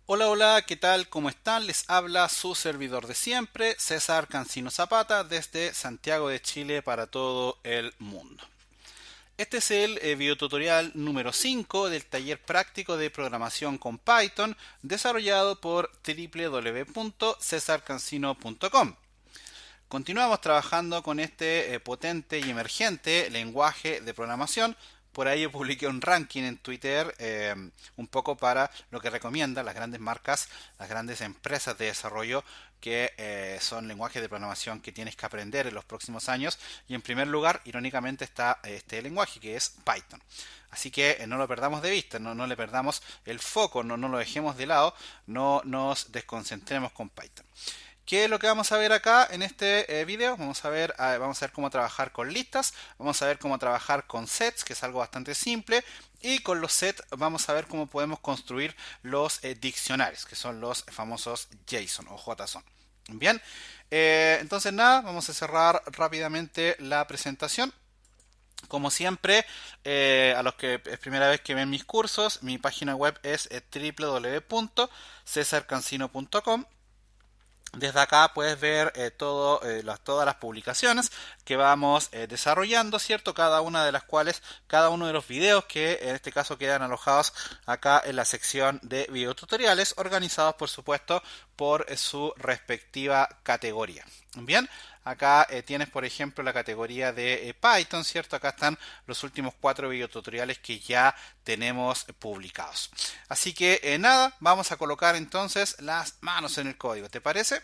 Hola, hola, ¿qué tal? ¿Cómo están? Les habla su servidor de siempre, César Cancino Zapata, desde Santiago de Chile para todo el mundo. Este es el videotutorial número 5 del taller práctico de programación con Python desarrollado por www.cesarcancino.com. Continuamos trabajando con este potente y emergente lenguaje de programación. Por ahí yo publiqué un ranking en Twitter un poco para lo que recomiendan las grandes marcas, las grandes empresas de desarrollo que son lenguajes de programación que tienes que aprender en los próximos años. Y en primer lugar, irónicamente, está este lenguaje que es Python. Así que no lo perdamos de vista, no le perdamos el foco, no lo dejemos de lado, no nos desconcentremos con Python. ¿Qué es lo que vamos a ver acá en este video? Vamos a ver cómo trabajar con listas, vamos a ver cómo trabajar con sets, que es algo bastante simple, y con los sets vamos a ver cómo podemos construir los diccionarios, que son los famosos JSON o JSON. Bien, entonces nada, vamos a cerrar rápidamente la presentación. Como siempre, a los que es primera vez que ven mis cursos, mi página web es www.cesarcancino.com. Desde acá puedes ver todas las publicaciones que vamos desarrollando, ¿cierto? Cada una de las cuales, cada uno de los videos que en este caso quedan alojados acá en la sección de videotutoriales, organizados por supuesto por su respectiva categoría. Bien, acá tienes por ejemplo la categoría de Python, ¿cierto? Acá están los últimos 4 videotutoriales que ya tenemos publicados. Así que nada, vamos a colocar entonces las manos en el código, ¿te parece?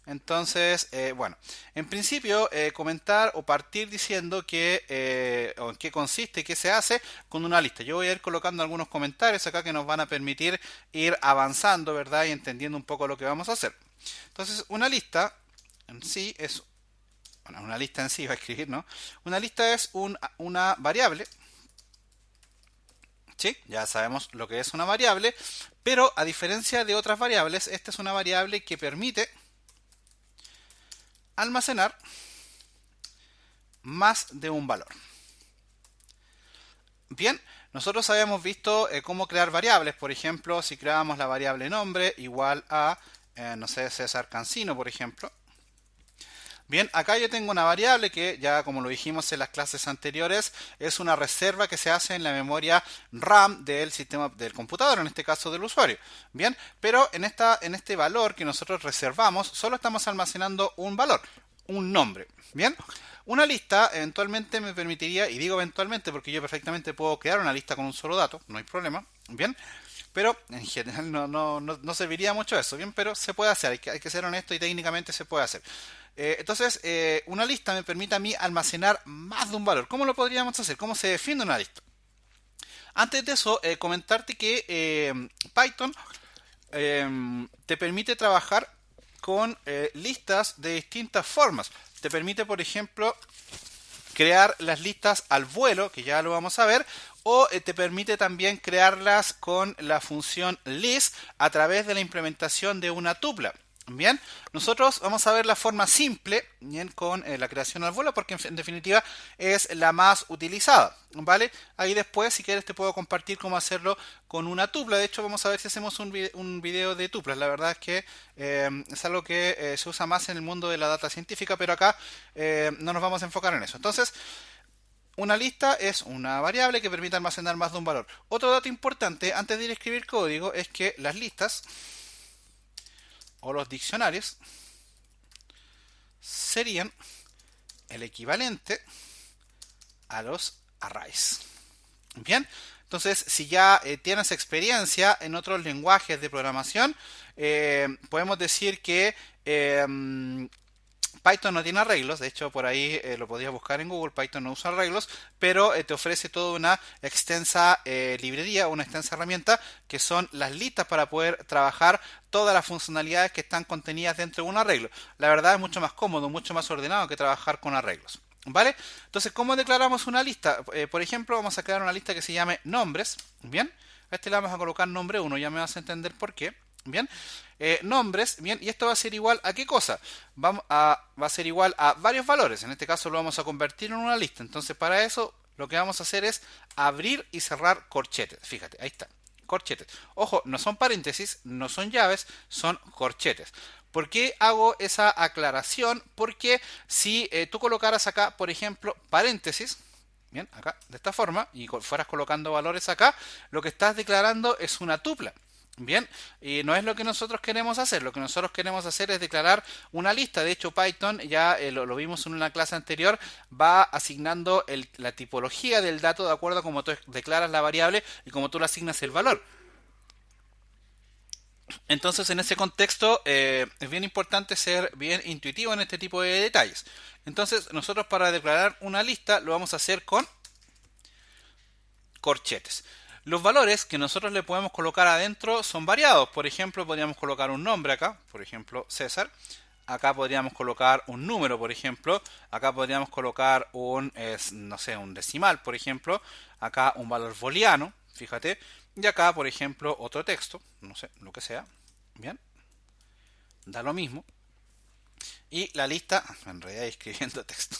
Entonces, bueno, en principio comentar o partir diciendo o en qué consiste, qué se hace con una lista. Yo voy a ir colocando algunos comentarios acá que nos van a permitir ir avanzando, ¿verdad? Y entendiendo un poco lo que vamos a hacer. Entonces, una lista en sí es, bueno, una lista en sí va a escribir, ¿no? Una lista es una variable. Sí, ya sabemos lo que es una variable, pero a diferencia de otras variables, esta es una variable que permite almacenar más de un valor. Bien, nosotros habíamos visto cómo crear variables. Por ejemplo, si creábamos la variable nombre igual a, no sé, César Cancino, por ejemplo. Bien, acá yo tengo una variable que ya como lo dijimos en las clases anteriores, es una reserva que se hace en la memoria RAM del sistema del computador, en este caso del usuario. Bien, pero en este valor que nosotros reservamos, solo estamos almacenando un valor, un nombre. Bien, una lista eventualmente me permitiría, y digo eventualmente porque yo perfectamente puedo crear una lista con un solo dato, no hay problema. Bien, pero en general no serviría mucho eso, bien, pero se puede hacer, hay que ser honesto y técnicamente se puede hacer. Entonces, una lista me permite a mí almacenar más de un valor. ¿Cómo lo podríamos hacer? ¿Cómo se define una lista? Antes de eso, comentarte que Python te permite trabajar con listas de distintas formas. Te permite, por ejemplo, crear las listas al vuelo, que ya lo vamos a ver, o te permite también crearlas con la función list a través de la implementación de una tupla. Bien, nosotros vamos a ver la forma simple, bien, con la creación al vuelo, porque en definitiva es la más utilizada, ¿vale? Ahí después, si quieres, te puedo compartir cómo hacerlo con una tupla. De hecho, vamos a ver si hacemos un video de tuplas. La verdad es que es algo que se usa más en el mundo de la data científica, pero acá no nos vamos a enfocar en eso. Entonces, una lista es una variable que permite almacenar más de un valor. Otro dato importante antes de ir a escribir código es que las listas o los diccionarios serían el equivalente a los arrays. Bien, entonces si ya tienes experiencia en otros lenguajes de programación, podemos decir que Python no tiene arreglos, de hecho por ahí lo podías buscar en Google, Python no usa arreglos, pero te ofrece toda una extensa librería, una extensa herramienta que son las listas para poder trabajar todas las funcionalidades que están contenidas dentro de un arreglo. La verdad es mucho más cómodo, mucho más ordenado que trabajar con arreglos. ¿Vale? Entonces, ¿cómo declaramos una lista? Por ejemplo, vamos a crear una lista que se llame nombres. Bien, a este le vamos a colocar nombre 1, ya me vas a entender por qué. Bien, nombres, bien, y esto va a ser igual a qué cosa? Va a ser igual a varios valores, en este caso lo vamos a convertir en una lista, entonces para eso lo que vamos a hacer es abrir y cerrar corchetes, fíjate, ahí está, corchetes. Ojo, no son paréntesis, no son llaves, son corchetes. ¿Por qué hago esa aclaración? Porque si tú colocaras acá, por ejemplo, paréntesis, bien, acá, de esta forma, y fueras colocando valores acá, lo que estás declarando es una tupla. Bien, y no es lo que nosotros queremos hacer. Lo que nosotros queremos hacer es declarar una lista. De hecho, Python, ya lo vimos en una clase anterior, va asignando la tipología del dato de acuerdo a cómo tú declaras la variable y cómo tú le asignas el valor. Entonces, en ese contexto, es bien importante ser bien intuitivo en este tipo de detalles. Entonces, nosotros para declarar una lista lo vamos a hacer con corchetes. Los valores que nosotros le podemos colocar adentro son variados. Por ejemplo, podríamos colocar un nombre acá, por ejemplo, César. Acá podríamos colocar un número, por ejemplo. Acá podríamos colocar no sé, un decimal, por ejemplo. Acá un valor booleano, fíjate. Y acá, por ejemplo, otro texto, no sé, lo que sea. Bien, da lo mismo. Y la lista, en realidad escribiendo texto.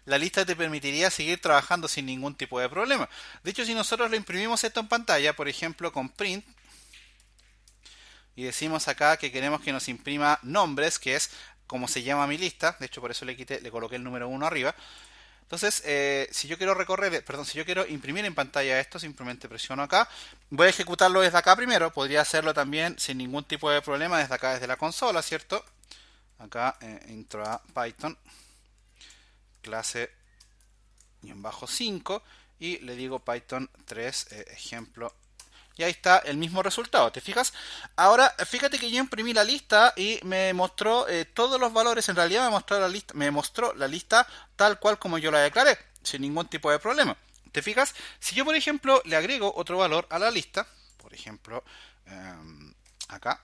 La lista te permitiría seguir trabajando sin ningún tipo de problema. De hecho, si nosotros lo imprimimos esto en pantalla, por ejemplo, con print, y decimos acá que queremos que nos imprima nombres, que es como se llama mi lista, de hecho por eso le coloqué el número 1 arriba. Entonces, si yo quiero si yo quiero imprimir en pantalla esto, simplemente presiono acá. Voy a ejecutarlo desde acá primero, podría hacerlo también sin ningún tipo de problema desde acá, desde la consola, ¿cierto? Acá, intro a Python, clase -5 y le digo Python 3 ejemplo y ahí está el mismo resultado, ¿te fijas? Ahora fíjate que yo imprimí la lista y me mostró todos los valores. En realidad me mostró la lista tal cual como yo la declaré, sin ningún tipo de problema. ¿Te fijas? Si yo por ejemplo le agrego otro valor a la lista, por ejemplo acá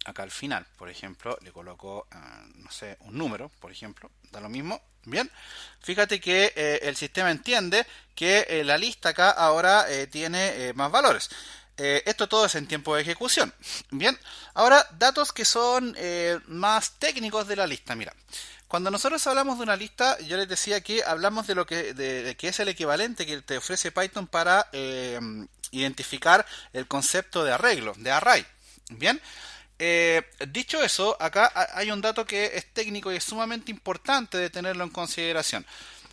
al final, por ejemplo, le coloco, no sé, un número, por ejemplo, da lo mismo. Bien, fíjate que el sistema entiende que la lista acá ahora tiene más valores. Esto todo es en tiempo de ejecución. Bien, ahora datos que son más técnicos de la lista. Mira, cuando nosotros hablamos de una lista, yo les decía que hablamos de que es el equivalente que te ofrece Python para identificar el concepto de arreglo, de array. Bien. Dicho eso, acá hay un dato que es técnico y es sumamente importante de tenerlo en consideración.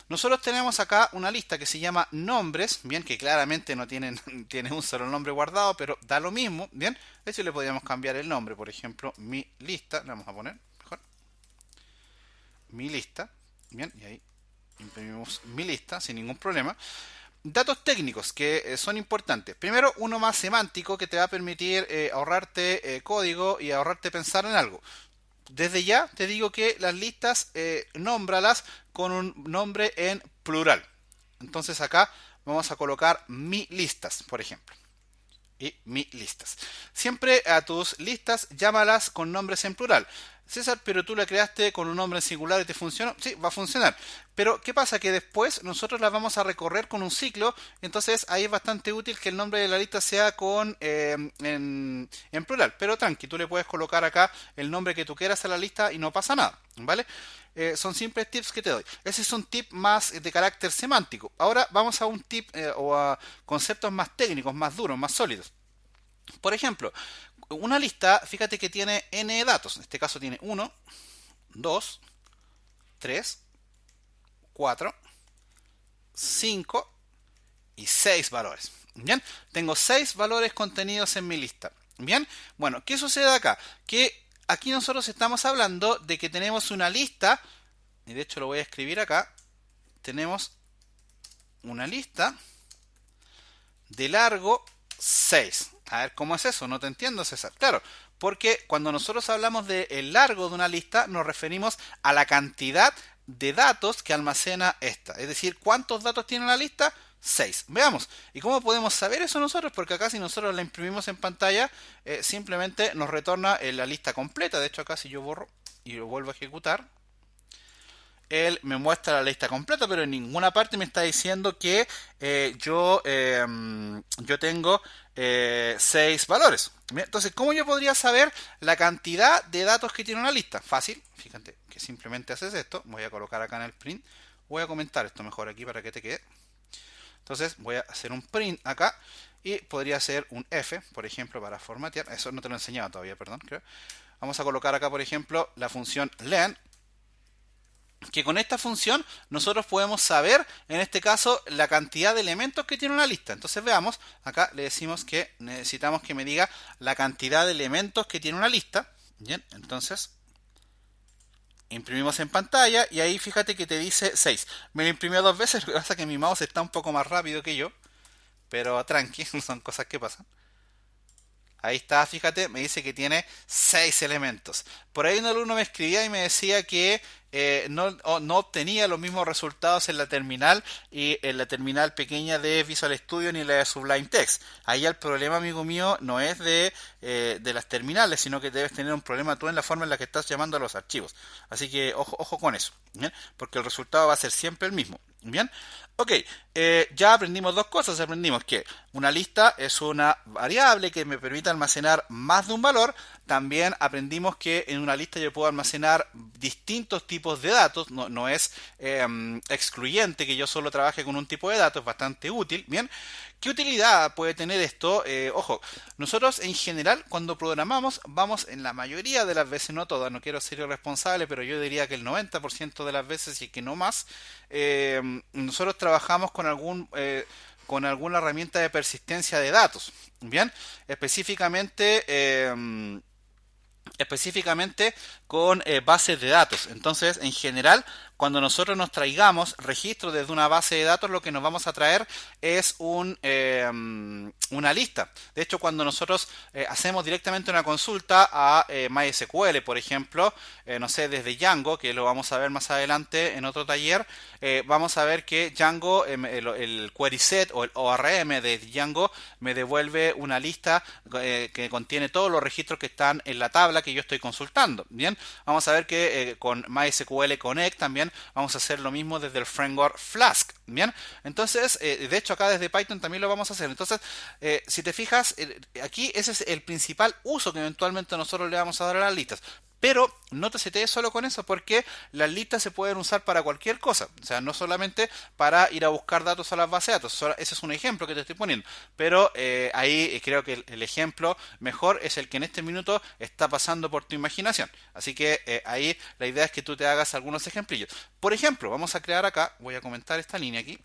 Nosotros tenemos acá una lista que se llama nombres, bien, que claramente no tiene un solo nombre guardado, pero da lo mismo, bien. De hecho le podríamos cambiar el nombre, por ejemplo, mi lista, le vamos a poner mejor, mi lista, bien, y ahí imprimimos mi lista sin ningún problema. Datos técnicos que son importantes. Primero, uno más semántico que te va a permitir ahorrarte código y ahorrarte pensar en algo. Desde ya te digo que las listas nómbralas con un nombre en plural. Entonces acá vamos a colocar mi listas, por ejemplo. Y mi listas. Siempre a tus listas llámalas con nombres en plural. César, pero tú la creaste con un nombre en singular y te funcionó. Sí, va a funcionar. Pero ¿qué pasa? Que después nosotros las vamos a recorrer con un ciclo. Entonces ahí es bastante útil que el nombre de la lista sea en plural. Pero tranqui, tú le puedes colocar acá el nombre que tú quieras a la lista y no pasa nada. ¿Vale? Son simples tips que te doy. Ese es un tip más de carácter semántico. Ahora vamos a un tip o a conceptos más técnicos, más duros, más sólidos. Por ejemplo, una lista, fíjate que tiene n datos. En este caso tiene 1, 2, 3, 4, 5 y 6 valores. Bien, tengo 6 valores contenidos en mi lista. Bien, bueno, ¿qué sucede acá? Que aquí nosotros estamos hablando de que tenemos una lista, y de hecho lo voy a escribir acá. Tenemos una lista de largo 6. A ver, ¿cómo es eso? No te entiendo, César. Claro, porque cuando nosotros hablamos del largo de una lista, nos referimos a la cantidad de datos que almacena esta. Es decir, ¿cuántos datos tiene la lista? 6. Veamos. ¿Y cómo podemos saber eso nosotros? Porque acá si nosotros la imprimimos en pantalla, simplemente nos retorna la lista completa. De hecho, acá si yo borro y lo vuelvo a ejecutar, él me muestra la lista completa, pero en ninguna parte me está diciendo que yo tengo 6 valores. Entonces, ¿cómo yo podría saber la cantidad de datos que tiene una lista? Fácil, fíjate que simplemente haces esto. Voy a colocar acá en el print. Voy a comentar esto mejor aquí para que te quede. Entonces voy a hacer un print acá y podría ser un F, por ejemplo, para formatear. Eso no te lo he enseñado todavía, perdón, creo. Vamos a colocar acá, por ejemplo, la función len, que con esta función nosotros podemos saber, en este caso, la cantidad de elementos que tiene una lista. Entonces veamos, acá le decimos que necesitamos que me diga la cantidad de elementos que tiene una lista. Bien, entonces imprimimos en pantalla y ahí fíjate que te dice 6. Me lo imprimió dos veces, lo que pasa es que mi mouse está un poco más rápido que yo, pero tranqui, son cosas que pasan. Ahí está, fíjate, me dice que tiene 6 elementos. Por ahí un alumno me escribía y me decía que no obtenía los mismos resultados en la terminal y en la terminal pequeña de Visual Studio ni la de Sublime Text. Ahí el problema, amigo mío, no es de las terminales, sino que debes tener un problema tú en la forma en la que estás llamando a los archivos. Así que ojo con eso, ¿bien? Porque el resultado va a ser siempre el mismo. Bien, ok, ya aprendimos dos cosas. Aprendimos que una lista es una variable que me permite almacenar más de un valor. También aprendimos que en una lista yo puedo almacenar distintos tipos de datos. No es excluyente que yo solo trabaje con un tipo de datos, es bastante útil. Bien, ¿qué utilidad puede tener esto? Ojo, nosotros en general cuando programamos vamos en la mayoría de las veces, no todas, no quiero ser irresponsable, pero yo diría que el 90% de las veces y que no más, nosotros trabajamos con alguna herramienta de persistencia de datos. Bien, específicamente con bases de datos. Entonces, en general, cuando nosotros nos traigamos registros desde una base de datos, lo que nos vamos a traer es una lista. De hecho, cuando nosotros hacemos directamente una consulta a MySQL, por ejemplo, no sé, desde Django, que lo vamos a ver más adelante en otro taller, vamos a ver que Django, el query set o el ORM de Django me devuelve una lista que contiene todos los registros que están en la tabla que yo estoy consultando. Bien, vamos a ver que con MySQL Connect también vamos a hacer lo mismo desde el framework Flask. Bien, entonces, de hecho acá desde Python también lo vamos a hacer. Entonces, si te fijas, aquí ese es el principal uso que eventualmente nosotros le vamos a dar a las listas. Pero no te setees solo con eso, porque las listas se pueden usar para cualquier cosa. O sea, no solamente para ir a buscar datos a las bases de datos. Ese es un ejemplo que te estoy poniendo. Pero ahí creo que el ejemplo mejor es el que en este minuto está pasando por tu imaginación. Así que ahí la idea es que tú te hagas algunos ejemplillos. Por ejemplo, vamos a crear acá, voy a comentar esta línea aquí.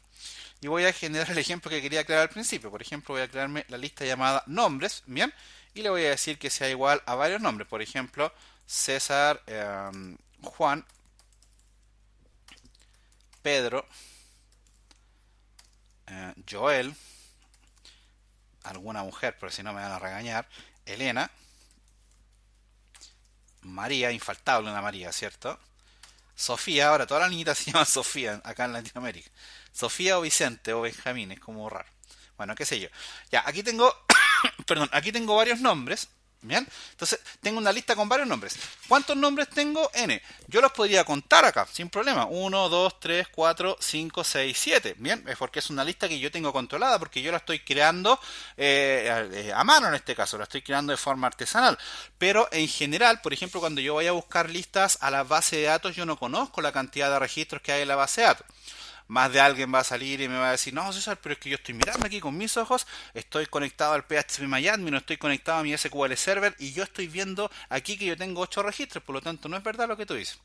Y voy a generar el ejemplo que quería crear al principio. Por ejemplo, voy a crearme la lista llamada nombres. Bien. Y le voy a decir que sea igual a varios nombres. Por ejemplo, César, Juan, Pedro, Joel, alguna mujer, pero si no me van a regañar, Elena, María, infaltable una María, ¿cierto? Sofía, ahora todas las niñitas se llaman Sofía acá en Latinoamérica. Sofía o Vicente o Benjamín, es como raro. Bueno, qué sé yo. Ya, aquí tengo, perdón, aquí tengo varios nombres. Bien, entonces tengo una lista con varios nombres. ¿Cuántos nombres tengo? N. Yo los podría contar acá, sin problema. 1, 2, 3, 4, 5, 6, 7. Bien, es porque es una lista que yo tengo controlada, porque yo la estoy creando a mano en este caso, la estoy creando de forma artesanal. Pero en general, por ejemplo, cuando yo voy a buscar listas a la base de datos, yo no conozco la cantidad de registros que hay en la base de datos. Más de alguien va a salir y me va a decir, no, César, pero es que yo estoy mirando aquí con mis ojos, estoy conectado al PHPMyAdmin, estoy conectado a mi SQL Server y yo estoy viendo aquí que yo tengo 8 registros, por lo tanto no es verdad lo que tú dices.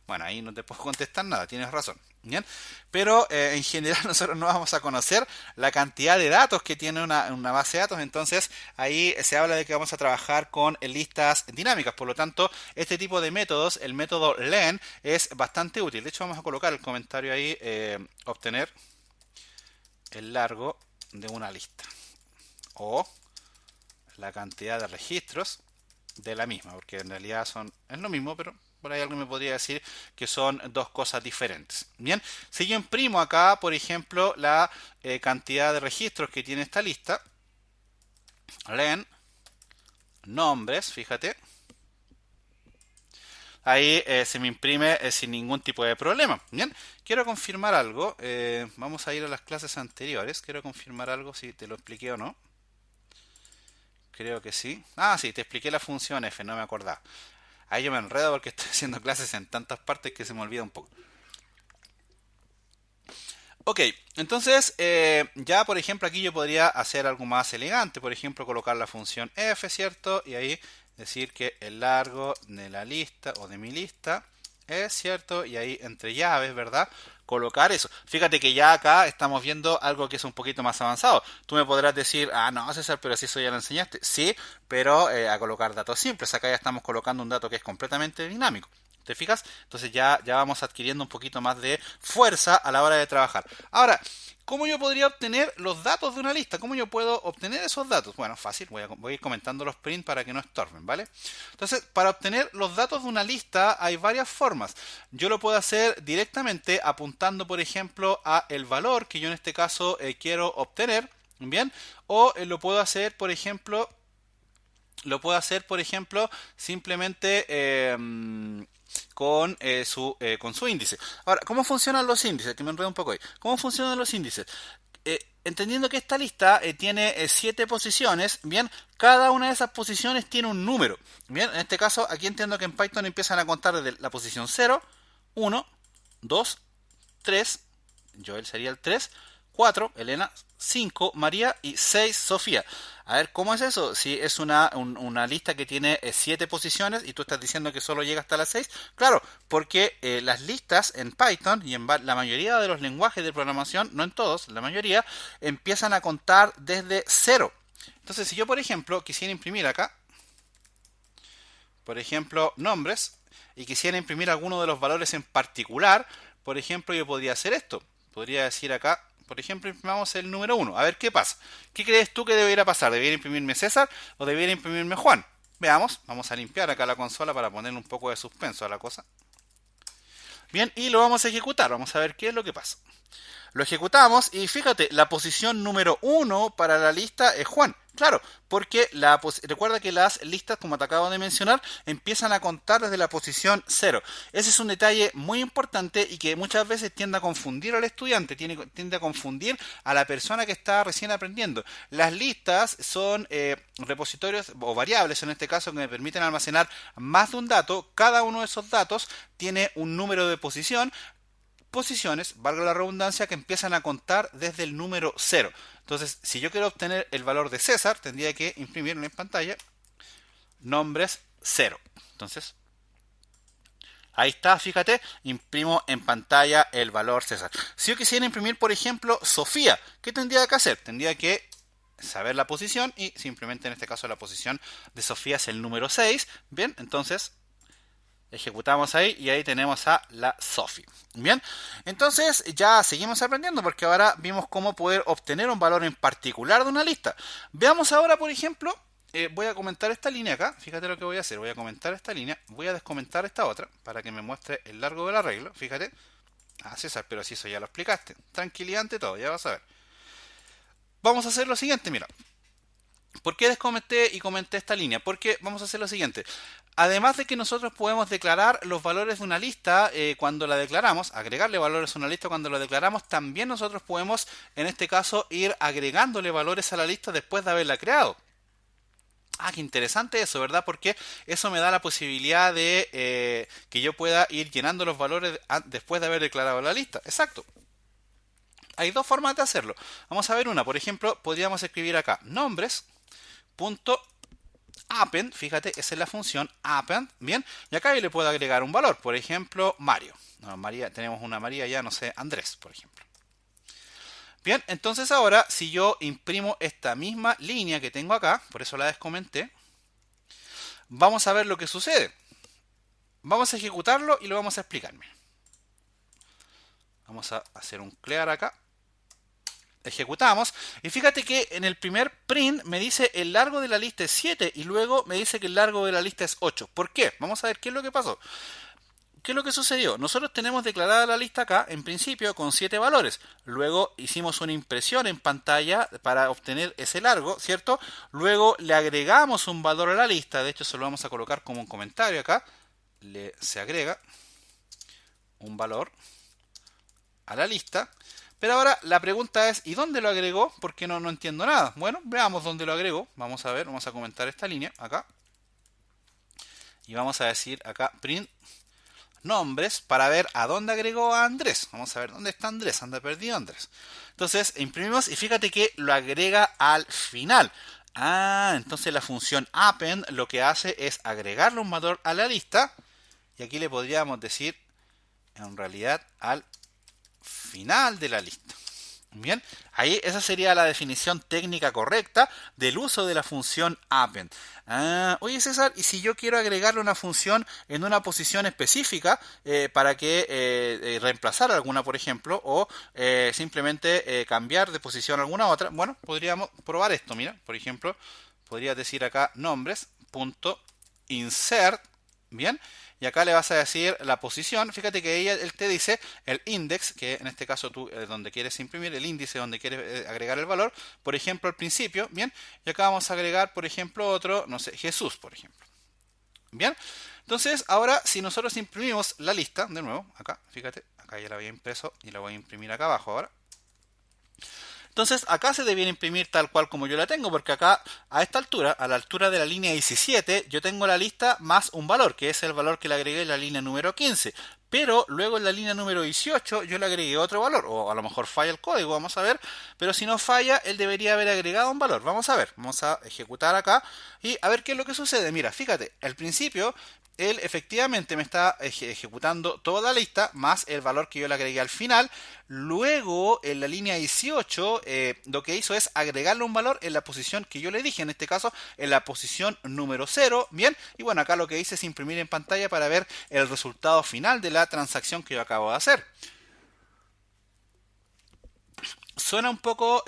Bueno, ahí no te puedo contestar nada, tienes razón. ¿Bien? Pero en general nosotros no vamos a conocer la cantidad de datos que tiene una base de datos, entonces ahí se habla de que vamos a trabajar con listas dinámicas, por lo tanto este tipo de métodos, el método len, es bastante útil. De hecho vamos a colocar el comentario ahí, obtener el largo de una lista o la cantidad de registros de la misma, porque en realidad es lo mismo, pero por ahí alguien me podría decir que son dos cosas diferentes. Bien, si yo imprimo acá, por ejemplo, la cantidad de registros que tiene esta lista, len nombres, fíjate, ahí se me imprime sin ningún tipo de problema. Bien, quiero confirmar algo. Vamos a ir a las clases anteriores. Quiero confirmar algo si te lo expliqué o no. Creo que sí. Ah, sí, te expliqué la función F, no me acordaba. Ahí yo me enredo porque estoy haciendo clases en tantas partes que se me olvida un poco. Ok, entonces ya por ejemplo aquí yo podría hacer algo más elegante, por ejemplo colocar la función f, ¿cierto? Y ahí decir que el largo de la lista o de mi lista es, ¿cierto? Y ahí entre llaves, ¿verdad? Colocar eso. Fíjate que ya acá estamos viendo algo que es un poquito más avanzado. Tú me podrás decir, ah, no, César, pero si eso ya lo enseñaste. Sí, pero a colocar datos simples. Acá ya estamos colocando un dato que es completamente dinámico. ¿Te fijas? Entonces ya vamos adquiriendo un poquito más de fuerza a la hora de trabajar. Ahora, ¿cómo yo podría obtener los datos de una lista? ¿Cómo yo puedo obtener esos datos? Bueno, fácil, voy a ir comentando los print para que no estorben, ¿vale? Entonces, para obtener los datos de una lista hay varias formas. Yo lo puedo hacer directamente apuntando, por ejemplo, a el valor que yo en este caso quiero obtener, ¿bien? O lo puedo hacer, por ejemplo, simplemente con su índice. Ahora, ¿cómo funcionan los índices? Que me enredo un poco ahí. ¿Cómo funcionan los índices? Entendiendo que esta lista tiene 7 posiciones, bien, cada una de esas posiciones tiene un número. Bien, en este caso, aquí entiendo que en Python empiezan a contar desde la posición 0, 1, 2, 3, Joel sería el 3, 4, Elena, 5, María y 6, Sofía. A ver, ¿cómo es eso? Si es una lista que tiene 7 posiciones y tú estás diciendo que solo llega hasta las 6. Claro, porque las listas en Python y en la mayoría de los lenguajes de programación, no en todos, la mayoría, empiezan a contar desde 0. Entonces, si yo, por ejemplo, quisiera imprimir acá, por ejemplo, nombres, y quisiera imprimir alguno de los valores en particular, por ejemplo, yo podría hacer esto. Podría decir acá, por ejemplo, imprimamos el número 1. A ver qué pasa. ¿Qué crees tú que debería pasar? ¿Debería imprimirme César o debería imprimirme Juan? Veamos, vamos a limpiar acá la consola para poner un poco de suspenso a la cosa. Bien, y lo vamos a ejecutar. Vamos a ver qué es lo que pasa. Lo ejecutamos y fíjate, la posición número 1 para la lista es Juan. Claro, porque recuerda que las listas, como te acabo de mencionar, empiezan a contar desde la posición 0. Ese es un detalle muy importante y que muchas veces tiende a confundir al estudiante, tiende a confundir a la persona que está recién aprendiendo. Las listas son repositorios o variables, en este caso, que me permiten almacenar más de un dato. Cada uno de esos datos tiene un número de posiciones, valga la redundancia, que empiezan a contar desde el número 0. Entonces, si yo quiero obtener el valor de César, tendría que imprimir en pantalla nombres 0. Entonces, ahí está, fíjate, imprimo en pantalla el valor César. Si yo quisiera imprimir, por ejemplo, Sofía, ¿qué tendría que hacer? Tendría que saber la posición y simplemente en este caso la posición de Sofía es el número 6. Bien, entonces ejecutamos ahí y ahí tenemos a la Sophie. Bien, entonces ya seguimos aprendiendo porque ahora vimos cómo poder obtener un valor en particular de una lista. Veamos ahora, por ejemplo, voy a comentar esta línea acá. Fíjate lo que voy a hacer. Voy a comentar esta línea, voy a descomentar esta otra para que me muestre el largo del arreglo. Fíjate. Ah, César, pero si eso ya lo explicaste. Tranquilidad ante todo, ya vas a ver. Vamos a hacer lo siguiente, mira. ¿Por qué descomenté y comenté esta línea? Porque vamos a hacer lo siguiente. Además de que nosotros podemos declarar los valores de una lista cuando la declaramos, agregarle valores a una lista cuando la declaramos, también nosotros podemos, en este caso, ir agregándole valores a la lista después de haberla creado. Ah, qué interesante eso, ¿verdad? Porque eso me da la posibilidad de que yo pueda ir llenando los valores después de haber declarado la lista. Exacto. Hay dos formas de hacerlo. Vamos a ver una. Por ejemplo, podríamos escribir acá nombres. Append, fíjate, esa es la función append, bien, y acá yo le puedo agregar un valor, por ejemplo, Mario. No, María, tenemos una María ya, no sé, Andrés, por ejemplo. Bien, entonces ahora, si yo imprimo esta misma línea que tengo acá, por eso la descomenté, vamos a ver lo que sucede. Vamos a ejecutarlo y lo vamos a explicarme. Vamos a hacer un clear acá. Ejecutamos y fíjate que en el primer print me dice el largo de la lista es 7 y luego me dice que el largo de la lista es 8. ¿Por qué? Vamos a ver qué es lo que pasó. ¿Qué es lo que sucedió? Nosotros tenemos declarada la lista acá en principio con 7 valores. Luego hicimos una impresión en pantalla para obtener ese largo, ¿cierto? Luego le agregamos un valor a la lista. De hecho se lo vamos a colocar como un comentario acá. Se agrega un valor a la lista. Pero ahora la pregunta es, ¿y dónde lo agregó? Porque no entiendo nada. Bueno, veamos dónde lo agregó. Vamos a ver, vamos a comentar esta línea acá. Y vamos a decir acá print nombres para ver a dónde agregó a Andrés. Vamos a ver dónde está Andrés, anda perdido Andrés. Entonces imprimimos y fíjate que lo agrega al final. Entonces la función append lo que hace es agregarle un valor a la lista. Y aquí le podríamos decir en realidad al final de la lista. Bien, ahí esa sería la definición técnica correcta del uso de la función append. Oye César, ¿y si yo quiero agregarle una función en una posición específica para que reemplazar alguna, por ejemplo, o simplemente cambiar de posición a alguna otra? Bueno, podríamos probar esto, mira, por ejemplo, podría decir acá nombres.insert, bien, y acá le vas a decir la posición. Fíjate que él te dice el index, que en este caso tú donde quieres imprimir, el índice donde quieres agregar el valor, por ejemplo al principio, bien, y acá vamos a agregar, por ejemplo, otro, no sé, Jesús, por ejemplo. Bien, entonces ahora si nosotros imprimimos la lista, de nuevo, acá, fíjate, acá ya la había impreso y la voy a imprimir acá abajo ahora. Entonces acá se debiera imprimir tal cual como yo la tengo, porque acá a esta altura, a la altura de la línea 17, yo tengo la lista más un valor, que es el valor que le agregué en la línea número 15. Pero luego en la línea número 18 yo le agregué otro valor, o a lo mejor falla el código, vamos a ver. Pero si no falla, él debería haber agregado un valor. Vamos a ver, vamos a ejecutar acá y a ver qué es lo que sucede. Mira, fíjate, al principio él efectivamente me está ejecutando toda la lista más el valor que yo le agregué al final. Luego, en la línea 18, lo que hizo es agregarle un valor en la posición que yo le dije, en este caso, en la posición número 0. Bien, y bueno, acá lo que hice es imprimir en pantalla para ver el resultado final de la transacción que yo acabo de hacer. Suena un poco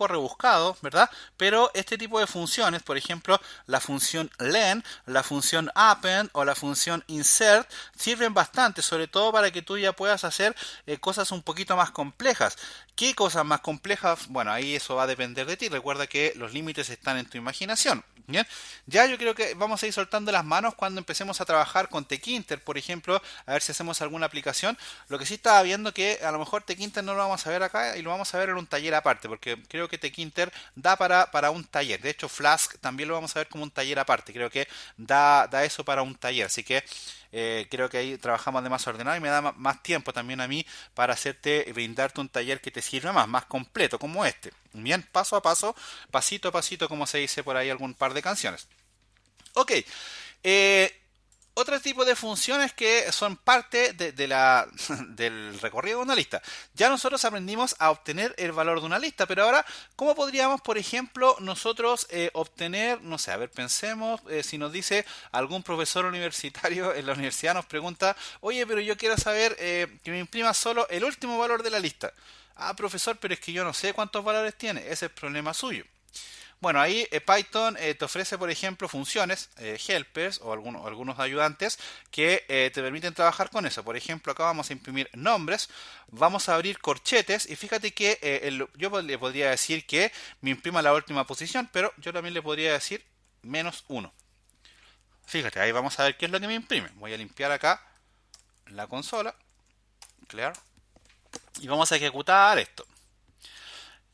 rebuscado, ¿verdad? Pero este tipo de funciones, por ejemplo, la función len, la función append o la función insert, sirven bastante, sobre todo para que tú ya puedas hacer cosas un poquito más complejas. ¿Qué cosas más complejas? Bueno, ahí eso va a depender de ti. Recuerda que los límites están en tu imaginación. ¿Bien? Ya yo creo que vamos a ir soltando las manos cuando empecemos a trabajar con Tkinter, por ejemplo, a ver si hacemos alguna aplicación. Lo que sí estaba viendo que a lo mejor Tkinter no lo vamos a ver acá y lo vamos a ver en un taller aparte, porque creo que Tkinter da para un taller. De hecho, Flask también lo vamos a ver como un taller aparte. Creo que da eso para un taller. Así que creo que ahí trabajamos de más ordenado y me da más tiempo también a mí para brindarte un taller que te sirva más completo como este. Bien, paso a paso, pasito a pasito, como se dice por ahí algún par de canciones. Ok, otro tipo de funciones que son parte del recorrido de una lista. Ya nosotros aprendimos a obtener el valor de una lista, pero ahora, ¿cómo podríamos, por ejemplo, nosotros obtener, no sé, a ver, pensemos, si nos dice algún profesor universitario en la universidad nos pregunta, oye, pero yo quiero saber que me imprima solo el último valor de la lista. Profesor, pero es que yo no sé cuántos valores tiene, ese es el problema suyo. Bueno, ahí Python te ofrece, por ejemplo, funciones, helpers o algunos ayudantes que te permiten trabajar con eso. Por ejemplo, acá vamos a imprimir nombres, vamos a abrir corchetes y fíjate que yo le podría decir que me imprima la última posición, pero yo también le podría decir -1. Fíjate, ahí vamos a ver qué es lo que me imprime. Voy a limpiar acá la consola, clear, y vamos a ejecutar esto.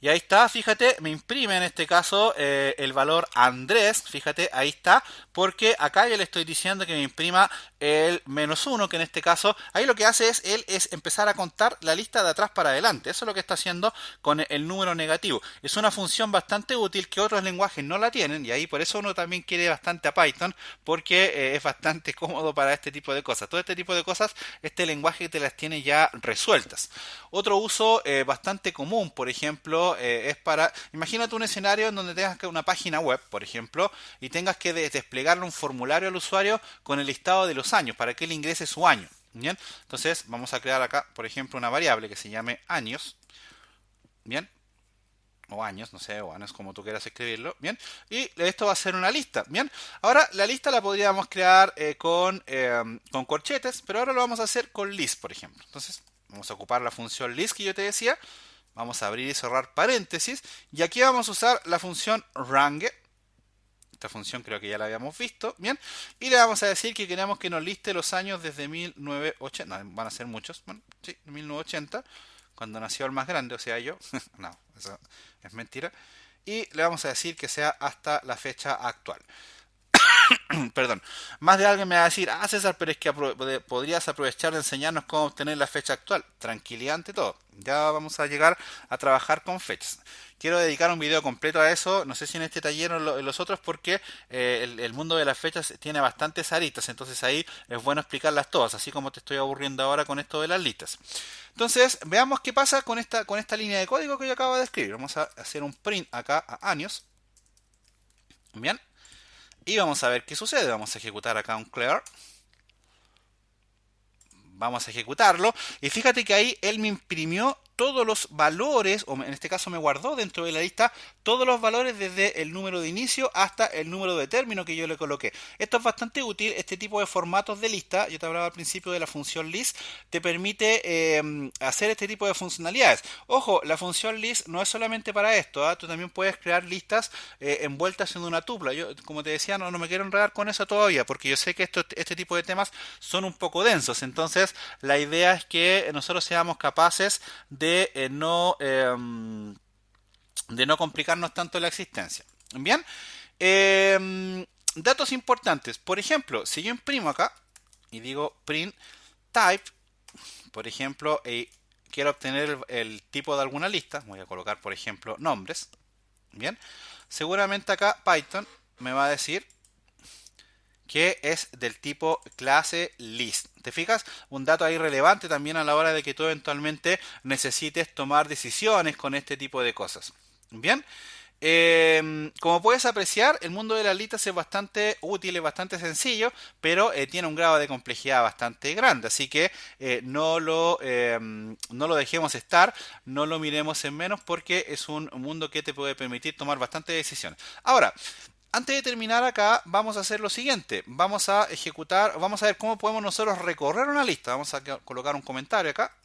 Y ahí está, fíjate, me imprime en este caso el valor Andrés, fíjate, ahí está, porque acá yo le estoy diciendo que me imprima el -1, que en este caso, ahí lo que hace él es empezar a contar la lista de atrás para adelante. Eso es lo que está haciendo con el número negativo. Es una función bastante útil que otros lenguajes no la tienen, y ahí por eso uno también quiere bastante a Python, porque es bastante cómodo para este tipo de cosas. Todo este tipo de cosas, este lenguaje te las tiene ya resueltas. Otro uso bastante común, por ejemplo, es para, imagínate un escenario en donde tengas que una página web, por ejemplo, y tengas que desplegarle un formulario al usuario con el listado de los años para que él ingrese su año. Bien, entonces vamos a crear acá, por ejemplo, una variable que se llame años. Bien, o años, no sé, o años como tú quieras escribirlo, bien, y esto va a ser una lista, bien. Ahora la lista la podríamos crear con corchetes, pero ahora lo vamos a hacer con list, por ejemplo. Entonces vamos a ocupar la función list que yo te decía, vamos a abrir y cerrar paréntesis, y aquí vamos a usar la función range. Esta función creo que ya la habíamos visto, bien, y le vamos a decir que queremos que nos liste los años desde 1980, no, van a ser muchos, bueno, sí, 1980, cuando nació el más grande, o sea yo, no, eso es mentira, y le vamos a decir que sea hasta la fecha actual. Perdón, más de alguien me va a decir, ah César, pero es que podrías aprovechar de enseñarnos cómo obtener la fecha actual. Tranquilidad ante todo. Ya vamos a llegar a trabajar con fechas. Quiero dedicar un video completo a eso, no sé si en este taller o en los otros, porque el mundo de las fechas tiene bastantes aristas, entonces ahí es bueno explicarlas todas, así como te estoy aburriendo ahora con esto de las listas. Entonces, veamos qué pasa con esta línea de código que yo acabo de escribir. Vamos a hacer un print acá a años. Bien. Y vamos a ver qué sucede. Vamos a ejecutar acá un clear. Vamos a ejecutarlo. Y fíjate que ahí él me imprimió todos los valores, o en este caso me guardó dentro de la lista todos los valores desde el número de inicio hasta el número de término que yo le coloqué. Esto es bastante útil, este tipo de formatos de lista. Yo te hablaba al principio de la función list, te permite hacer este tipo de funcionalidades. Ojo, la función list no es solamente para esto, ¿eh? Tú también puedes crear listas envueltas en una tupla. Yo, como te decía, no me quiero enredar con eso todavía, porque yo sé que este tipo de temas son un poco densos. Entonces, la idea es que nosotros seamos capaces de no complicarnos tanto la existencia. Bien, datos importantes. Por ejemplo, si yo imprimo acá y digo print type, por ejemplo, quiero obtener el tipo de alguna lista, voy a colocar, por ejemplo, nombres. Bien, seguramente acá Python me va a decir que es del tipo clase list. ¿Te fijas? Un dato ahí relevante también a la hora de que tú eventualmente necesites tomar decisiones con este tipo de cosas. Bien, como puedes apreciar, el mundo de las listas es bastante útil, es bastante sencillo, pero tiene un grado de complejidad bastante grande. Así que no lo dejemos estar, no lo miremos en menos, porque es un mundo que te puede permitir tomar bastantes decisiones. Ahora, antes de terminar acá, vamos a hacer lo siguiente. Vamos a ejecutar, vamos a ver cómo podemos nosotros recorrer una lista. Vamos a colocar un comentario acá.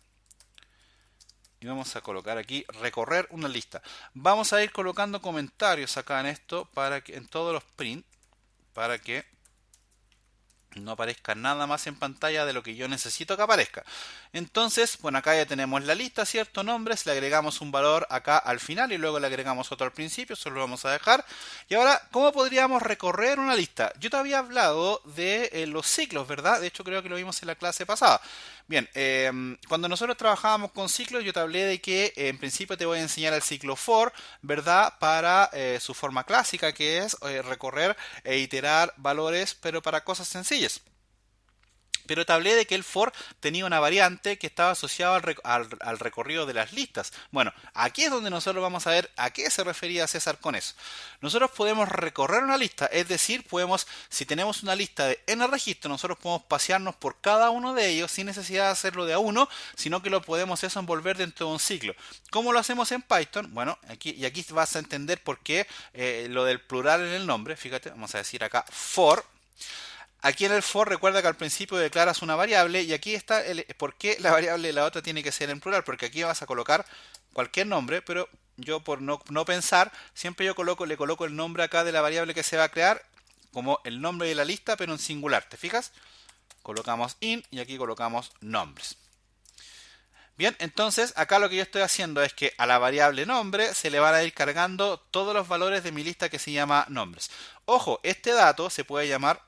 Y vamos a colocar aquí recorrer una lista. Vamos a ir colocando comentarios acá en esto, para que en todos los print, para que no aparezca nada más en pantalla de lo que yo necesito que aparezca. Entonces, bueno, acá ya tenemos la lista, ¿cierto? Nombres, le agregamos un valor acá al final y luego le agregamos otro al principio, eso lo vamos a dejar. Y ahora, ¿cómo podríamos recorrer una lista? Yo te había hablado de los ciclos, ¿verdad? De hecho, creo que lo vimos en la clase pasada. Bien, cuando nosotros trabajábamos con ciclos, yo te hablé de que en principio te voy a enseñar el ciclo for, ¿verdad? Para su forma clásica, que es recorrer e iterar valores, pero para cosas sencillas. Pero te hablé de que el for tenía una variante que estaba asociada al recorrido de las listas. Bueno, aquí es donde nosotros vamos a ver a qué se refería César con eso. Nosotros podemos recorrer una lista, es decir, si tenemos una lista de n registros, nosotros podemos pasearnos por cada uno de ellos sin necesidad de hacerlo de a uno, sino que lo podemos envolver dentro de un ciclo. ¿Cómo lo hacemos en Python? Bueno, aquí vas a entender por qué lo del plural en el nombre. Fíjate, vamos a decir acá for. Aquí en el for recuerda que al principio declaras una variable y aquí está por qué la variable de la otra tiene que ser en plural, porque aquí vas a colocar cualquier nombre, pero yo por no pensar, siempre le coloco el nombre acá de la variable que se va a crear como el nombre de la lista, pero en singular. ¿Te fijas? Colocamos in y aquí colocamos nombres. Bien, entonces acá lo que yo estoy haciendo es que a la variable nombre se le van a ir cargando todos los valores de mi lista que se llama nombres. Ojo, este dato se puede llamar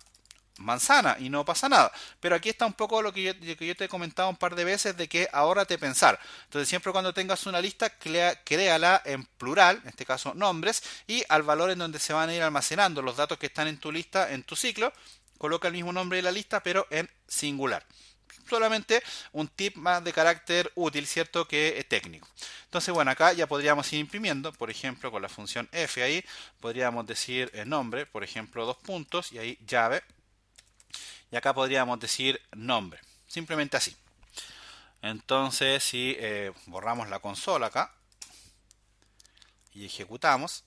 manzana y no pasa nada. Pero aquí está un poco lo que yo te he comentado un par de veces, de que ahórrate pensar. Entonces siempre cuando tengas una lista, créala en plural, en este caso nombres, y al valor en donde se van a ir almacenando los datos que están en tu lista, en tu ciclo, coloca el mismo nombre de la lista, pero en singular. Solamente un tip más de carácter útil, ¿cierto? Que técnico. Entonces, bueno, acá ya podríamos ir imprimiendo, por ejemplo, con la función f ahí, podríamos decir el nombre, por ejemplo, dos puntos, y ahí llave. Y acá podríamos decir nombre. Simplemente así. Entonces, si borramos la consola acá y ejecutamos,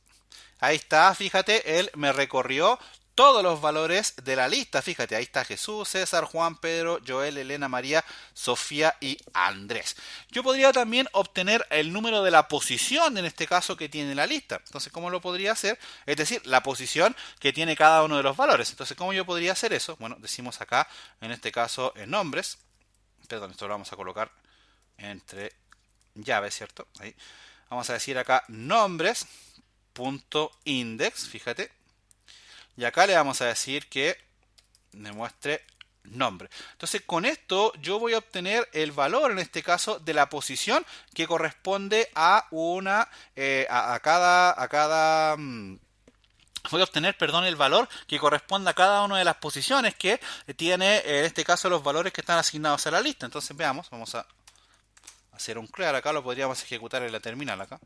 ahí está, fíjate, él me recorrió todos los valores de la lista. Fíjate, ahí está Jesús, César, Juan, Pedro, Joel, Elena, María, Sofía y Andrés. Yo podría también obtener el número de la posición, en este caso, que tiene la lista. Entonces, ¿cómo lo podría hacer? Es decir, la posición que tiene cada uno de los valores. Entonces, ¿cómo yo podría hacer eso? Bueno, decimos acá, en este caso, en nombres. Perdón, esto lo vamos a colocar entre llaves, ¿cierto? Ahí. Vamos a decir acá nombres.index, fíjate. y acá le vamos a decir que me muestre nombre. Entonces con esto yo voy a obtener el valor en este caso de la posición que corresponde a una voy a obtener, perdón, el valor que corresponde a cada una de las posiciones que tiene en este caso los valores que están asignados a la lista. Entonces veamos, vamos a hacer un clear acá, lo podríamos ejecutar en la terminal acá.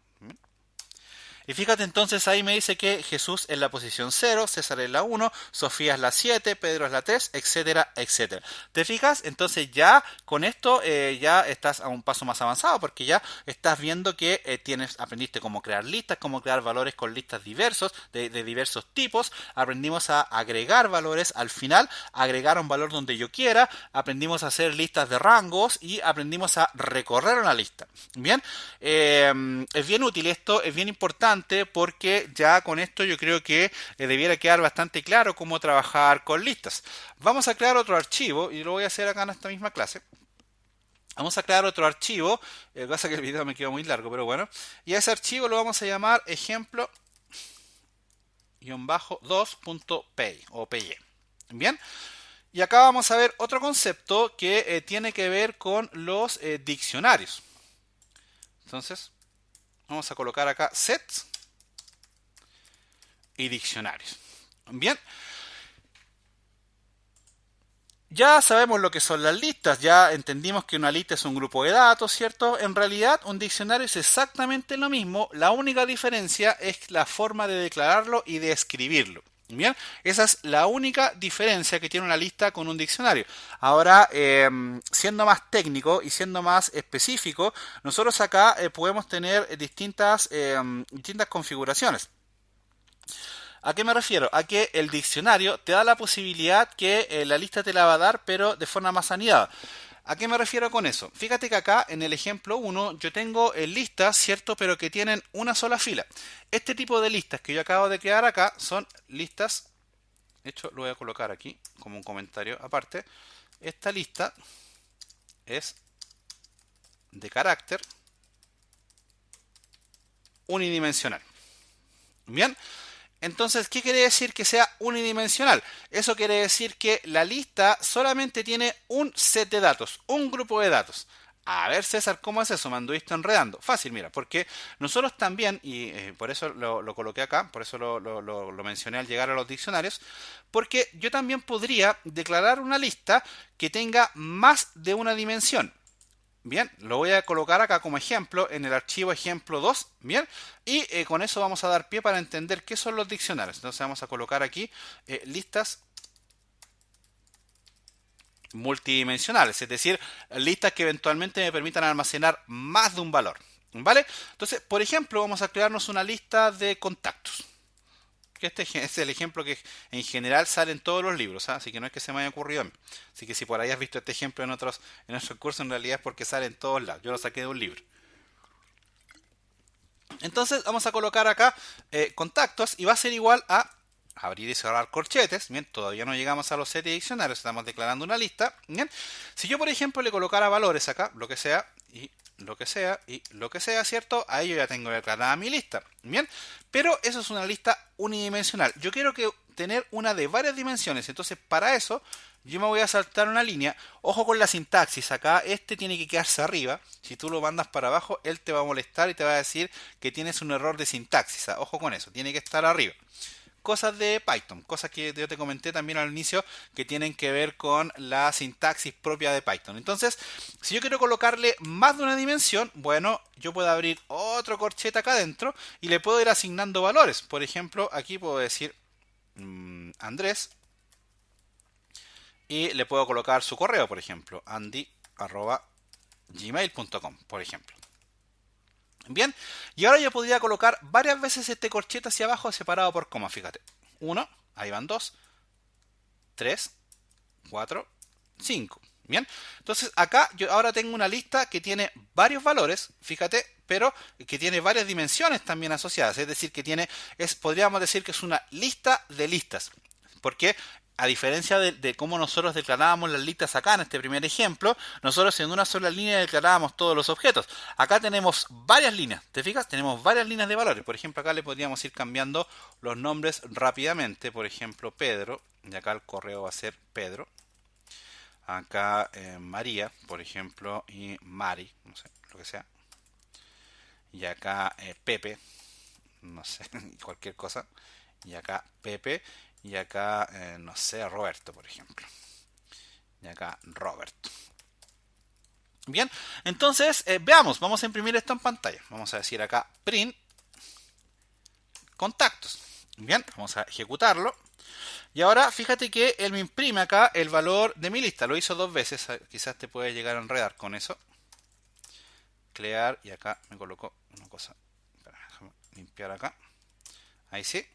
Y fíjate entonces, ahí me dice que Jesús es la posición 0, César es la 1, Sofía es la 7, Pedro es la 3, etcétera, etcétera. ¿Te fijas? Entonces ya con esto ya estás a un paso más avanzado, porque ya estás viendo que aprendiste cómo crear listas, cómo crear valores con listas diversos, de diversos tipos. Aprendimos a agregar valores al final, agregar un valor donde yo quiera, aprendimos a hacer listas de rangos y aprendimos a recorrer una lista. Bien, es bien útil esto, es bien importante, porque ya con esto yo creo que debiera quedar bastante claro cómo trabajar con listas. Vamos a crear otro archivo y lo voy a hacer acá en esta misma clase. Vamos a crear otro archivo, lo que pasa es que el video me quedó muy largo, pero bueno. Y a ese archivo lo vamos a llamar ejemplo-2.py o py. Bien. Y acá vamos a ver otro concepto que tiene que ver con los diccionarios. Entonces, vamos a colocar acá sets y diccionarios. Bien. Ya sabemos lo que son las listas, ya entendimos que una lista es un grupo de datos, ¿cierto? En realidad, un diccionario es exactamente lo mismo, la única diferencia es la forma de declararlo y de escribirlo. Bien, esa es la única diferencia que tiene una lista con un diccionario. Ahora, siendo más técnico y siendo más específico, nosotros acá podemos tener distintas configuraciones. ¿A qué me refiero? A que el diccionario te da la posibilidad que la lista te la va a dar, pero de forma más anidada. ¿A qué me refiero con eso? Fíjate que acá en el ejemplo 1 yo tengo listas, ¿cierto? Pero que tienen una sola fila. Este tipo de listas que yo acabo de crear acá son listas. De hecho, lo voy a colocar aquí como un comentario aparte. Esta lista es de carácter unidimensional. Bien. Entonces, ¿qué quiere decir que sea unidimensional? Eso quiere decir que la lista solamente tiene un set de datos, un grupo de datos. A ver, César, ¿cómo es eso? Me anduviste enredando. Fácil, mira, porque nosotros también, y por eso lo coloqué acá, por eso lo mencioné al llegar a los diccionarios, porque yo también podría declarar una lista que tenga más de una dimensión. Bien, lo voy a colocar acá como ejemplo en el archivo ejemplo 2, bien, y con eso vamos a dar pie para entender qué son los diccionarios. Entonces vamos a colocar aquí listas multidimensionales, es decir, listas que eventualmente me permitan almacenar más de un valor, ¿vale? Entonces, por ejemplo, vamos a crearnos una lista de contactos. Que este es el ejemplo que en general sale en todos los libros, ¿eh? Así que no es que se me haya ocurrido a mí. Así que si por ahí has visto este ejemplo en otros cursos, en realidad es porque sale en todos lados. Yo lo saqué de un libro. Entonces vamos a colocar acá contactos y va a ser igual a abrir y cerrar corchetes. Bien, todavía no llegamos a los sets diccionarios, estamos declarando una lista. Bien, si yo por ejemplo le colocara valores acá, lo que sea, y lo que sea, y lo que sea, ¿cierto? Ahí yo ya tengo declarada mi lista. Bien, pero eso es una lista unidimensional. Yo quiero tener una de varias dimensiones, entonces para eso yo me voy a saltar una línea. Ojo con la sintaxis, acá este tiene que quedarse arriba. Si tú lo mandas para abajo, él te va a molestar y te va a decir que tienes un error de sintaxis. Ojo con eso, tiene que estar arriba. Cosas de Python, cosas que yo te comenté también al inicio que tienen que ver con la sintaxis propia de Python. Entonces, si yo quiero colocarle más de una dimensión, bueno, yo puedo abrir otro corchete acá adentro y le puedo ir asignando valores. Por ejemplo, aquí puedo decir Andrés y le puedo colocar su correo, por ejemplo, andy@gmail.com, por ejemplo. Bien, y ahora yo podría colocar varias veces este corchete hacia abajo separado por coma, fíjate. 1, ahí van 2, 3, 4, 5. Bien, entonces acá yo ahora tengo una lista que tiene varios valores, fíjate, pero que tiene varias dimensiones también asociadas. Es decir, que podríamos decir que es una lista de listas. Porque a diferencia de cómo nosotros declarábamos las listas acá en este primer ejemplo, nosotros en una sola línea declarábamos todos los objetos. Acá tenemos varias líneas, ¿te fijas? Tenemos varias líneas de valores. Por ejemplo, acá le podríamos ir cambiando los nombres rápidamente. Por ejemplo, Pedro, y acá el correo va a ser Pedro. Acá María, por ejemplo, y Mari, no sé, lo que sea. Y acá Pepe, no sé, cualquier cosa. Y acá Pepe. Y acá, no sé, Roberto, por ejemplo. Y acá Roberto. Bien, entonces veamos, vamos a imprimir esto en pantalla. Vamos a decir acá print contactos. Bien, vamos a ejecutarlo. Y ahora fíjate que él me imprime acá el valor de mi lista. Lo hizo 2 veces, quizás te puede llegar a enredar con eso. Clear, y acá me colocó una cosa. Espera, déjame limpiar acá. Ahí sí.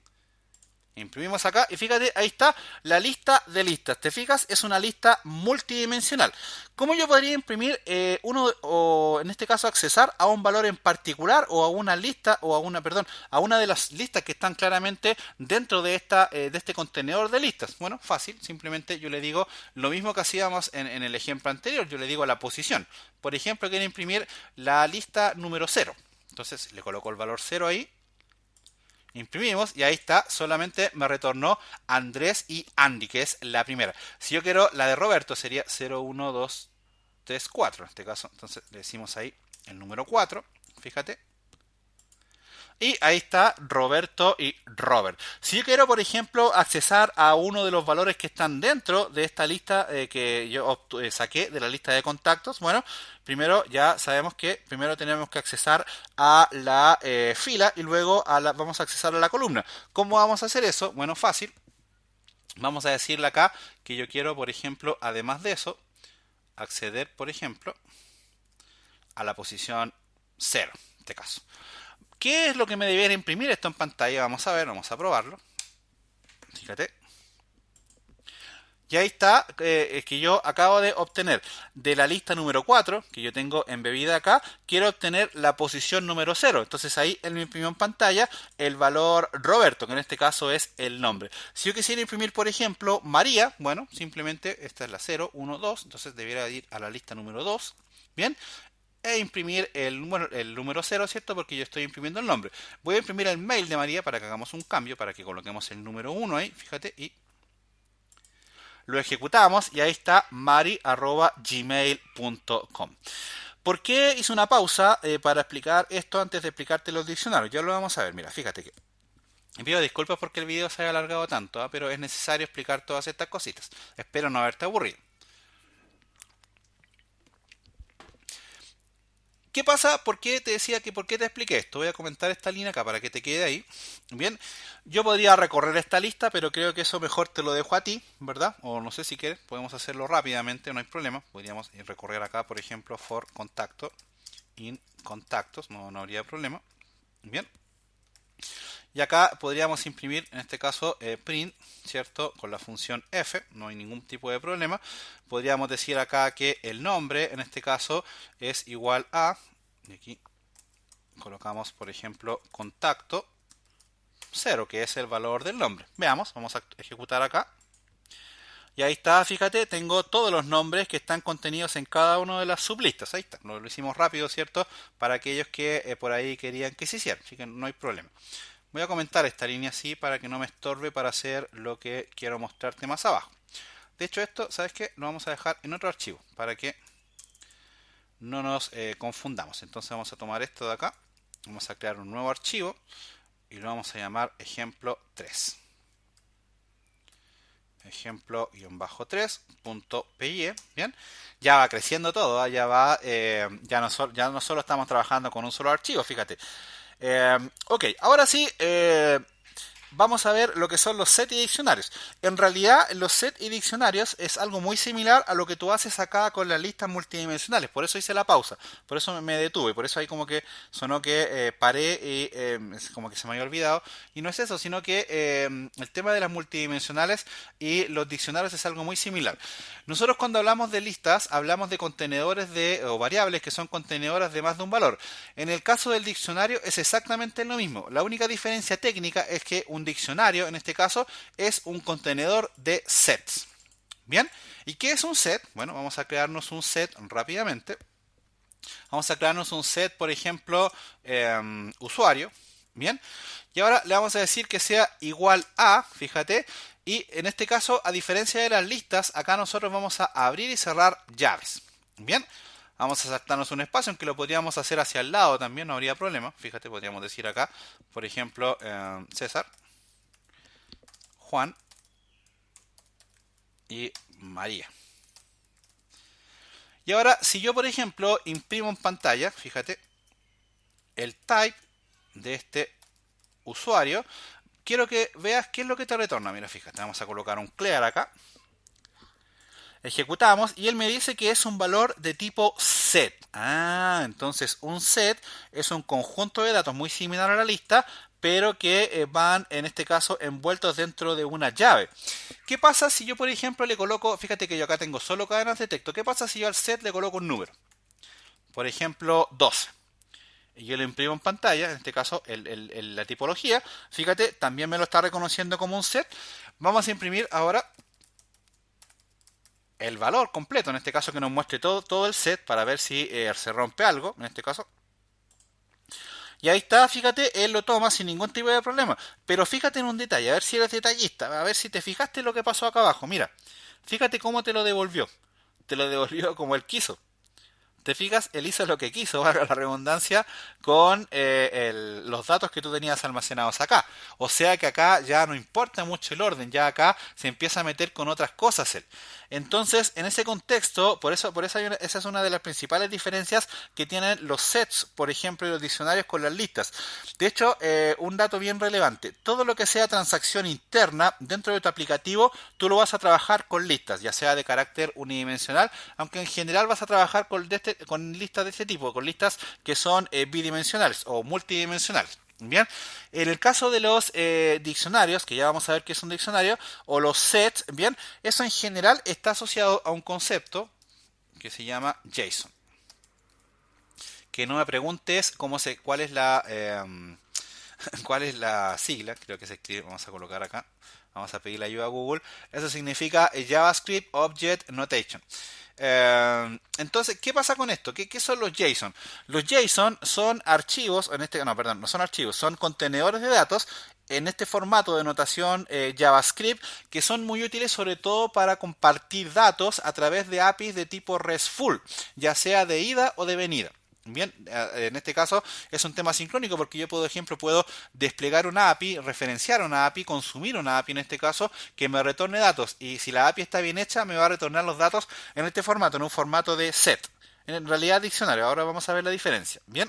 Imprimimos acá y fíjate, ahí está la lista de listas. ¿Te fijas? Es una lista multidimensional. ¿Cómo yo podría imprimir o en este caso accesar a un valor en particular o a una lista o a una de las listas que están claramente dentro de este contenedor de listas? Bueno, fácil. Simplemente yo le digo lo mismo que hacíamos en el ejemplo anterior. Yo le digo la posición. Por ejemplo, quiero imprimir la lista número 0. Entonces le coloco el valor 0 ahí. Imprimimos y ahí está, solamente me retornó Andrés y Andy, que es la primera. Si yo quiero la de Roberto sería 0, 1, 2, 3, 4 en este caso. Entonces le decimos ahí el número 4, fíjate. Y ahí está Roberto y Robert. Si yo quiero, por ejemplo, accesar a uno de los valores que están dentro de esta lista que yo saqué de la lista de contactos, bueno, primero ya sabemos que primero tenemos que accesar a la fila y luego vamos a accesar a la columna. ¿Cómo vamos a hacer eso? Bueno, fácil. Vamos a decirle acá que yo quiero, por ejemplo, además de eso, acceder, por ejemplo, a la posición 0, en este caso. ¿Qué es lo que me debiera imprimir esto en pantalla? Vamos a ver, vamos a probarlo. Fíjate. Y ahí está, es que yo acabo de obtener de la lista número 4, que yo tengo embebida acá, quiero obtener la posición número 0. Entonces ahí él me imprimió en pantalla el valor Roberto, que en este caso es el nombre. Si yo quisiera imprimir, por ejemplo, María, bueno, simplemente esta es la 0, 1, 2, entonces debiera ir a la lista número 2. Bien, e imprimir el número 0, ¿cierto? Porque yo estoy imprimiendo el nombre. Voy a imprimir el mail de María para que hagamos un cambio, para que coloquemos el número 1 ahí, fíjate, y lo ejecutamos y ahí está mari@gmail.com. ¿Por qué hice una pausa para explicar esto antes de explicarte los diccionarios? Ya lo vamos a ver, mira, fíjate que pido disculpas porque el video se haya alargado tanto, pero es necesario explicar todas estas cositas. Espero no haberte aburrido. ¿Qué pasa? ¿Por qué te decía que por qué te expliqué esto? Voy a comentar esta línea acá para que te quede ahí. Bien, yo podría recorrer esta lista, pero creo que eso mejor te lo dejo a ti, ¿verdad? O no sé si quieres, podemos hacerlo rápidamente, no hay problema. Podríamos recorrer acá, por ejemplo, for contacto, in contactos, no habría problema. Bien. Y acá podríamos imprimir, en este caso, print, ¿cierto? Con la función F, no hay ningún tipo de problema. Podríamos decir acá que el nombre, en este caso, es igual a, y aquí colocamos, por ejemplo, contacto 0, que es el valor del nombre. Veamos, vamos a ejecutar acá. Y ahí está, fíjate, tengo todos los nombres que están contenidos en cada una de las sublistas. Ahí está, lo hicimos rápido, ¿cierto? Para aquellos que por ahí querían que se hiciera, así que no hay problema. Voy a comentar esta línea así para que no me estorbe para hacer lo que quiero mostrarte más abajo. De hecho, esto, ¿sabes qué? Lo vamos a dejar en otro archivo para que no nos confundamos. Entonces vamos a tomar esto de acá, vamos a crear un nuevo archivo y lo vamos a llamar ejemplo 3. Ejemplo-3.py. Bien, ya va creciendo todo, ya va, ya no solo estamos trabajando con un solo archivo, fíjate. Ok, ahora sí, vamos a ver lo que son los set y diccionarios. En realidad, los set y diccionarios es algo muy similar a lo que tú haces acá con las listas multidimensionales. Por eso hice la pausa, por eso me detuve, por eso ahí como que sonó que paré y como que se me había olvidado. Y no es eso, sino que el tema de las multidimensionales y los diccionarios es algo muy similar. Nosotros cuando hablamos de listas, hablamos de contenedores o variables que son contenedores de más de un valor. En el caso del diccionario es exactamente lo mismo. La única diferencia técnica es que un un diccionario, en este caso, es un contenedor de sets. Bien, ¿y qué es un set? Bueno, vamos a crearnos un set rápidamente. Vamos a crearnos un set, por ejemplo, usuario. Bien, y ahora le vamos a decir que sea igual a, fíjate, y en este caso, a diferencia de las listas, acá nosotros vamos a abrir y cerrar llaves. Bien, vamos a saltarnos un espacio, aunque lo podríamos hacer hacia el lado también, no habría problema. Fíjate, podríamos decir acá, por ejemplo, César, Juan y María. Y ahora, si yo, por ejemplo, imprimo en pantalla, fíjate, el type de este usuario, quiero que veas qué es lo que te retorna. Mira, fíjate, vamos a colocar un clear acá. Ejecutamos y él me dice que es un valor de tipo set. Entonces un set es un conjunto de datos muy similar a la lista, pero que van, en este caso, envueltos dentro de una llave. ¿Qué pasa si yo, por ejemplo, le coloco, fíjate que yo acá tengo solo cadenas de texto, ¿qué pasa si yo al set le coloco un número? Por ejemplo, 12. Y yo lo imprimo en pantalla, en este caso la tipología, fíjate, también me lo está reconociendo como un set. Vamos a imprimir ahora el valor completo, en este caso que nos muestre todo el set para ver si se rompe algo, en este caso. Y ahí está, fíjate, él lo toma sin ningún tipo de problema. Pero fíjate en un detalle, a ver si eres detallista, a ver si te fijaste lo que pasó acá abajo. Mira, fíjate cómo te lo devolvió. Te lo devolvió como él quiso. Te fijas, él hizo lo que quiso, valga la redundancia, con los datos que tú tenías almacenados acá. O sea que acá ya no importa mucho el orden, ya acá se empieza a meter con otras cosas él. Entonces, en ese contexto, por eso esa es una de las principales diferencias que tienen los sets, por ejemplo, y los diccionarios con las listas. De hecho, un dato bien relevante, todo lo que sea transacción interna dentro de tu aplicativo, tú lo vas a trabajar con listas, ya sea de carácter unidimensional, aunque en general vas a trabajar con listas de este tipo, con listas que son bidimensionales o multidimensionales. Bien, en el caso de los diccionarios, que ya vamos a ver qué es un diccionario, o los sets, bien, eso en general está asociado a un concepto que se llama JSON. Que no me preguntes cuál es cuál es la sigla, creo que se escribe, vamos a colocar acá, vamos a pedir la ayuda a Google. Eso significa JavaScript Object Notation. Entonces, ¿qué pasa con esto? ¿Qué son los JSON? Los JSON son archivos, no son archivos, son contenedores de datos en este formato de notación JavaScript que son muy útiles sobre todo para compartir datos a través de APIs de tipo RESTful, ya sea de ida o de venida. Bien, en este caso es un tema sincrónico porque yo, por ejemplo, puedo desplegar una API, referenciar una API, consumir una API en este caso, que me retorne datos. Y si la API está bien hecha, me va a retornar los datos en este formato, en un formato de set. En realidad diccionario, ahora vamos a ver la diferencia. Bien.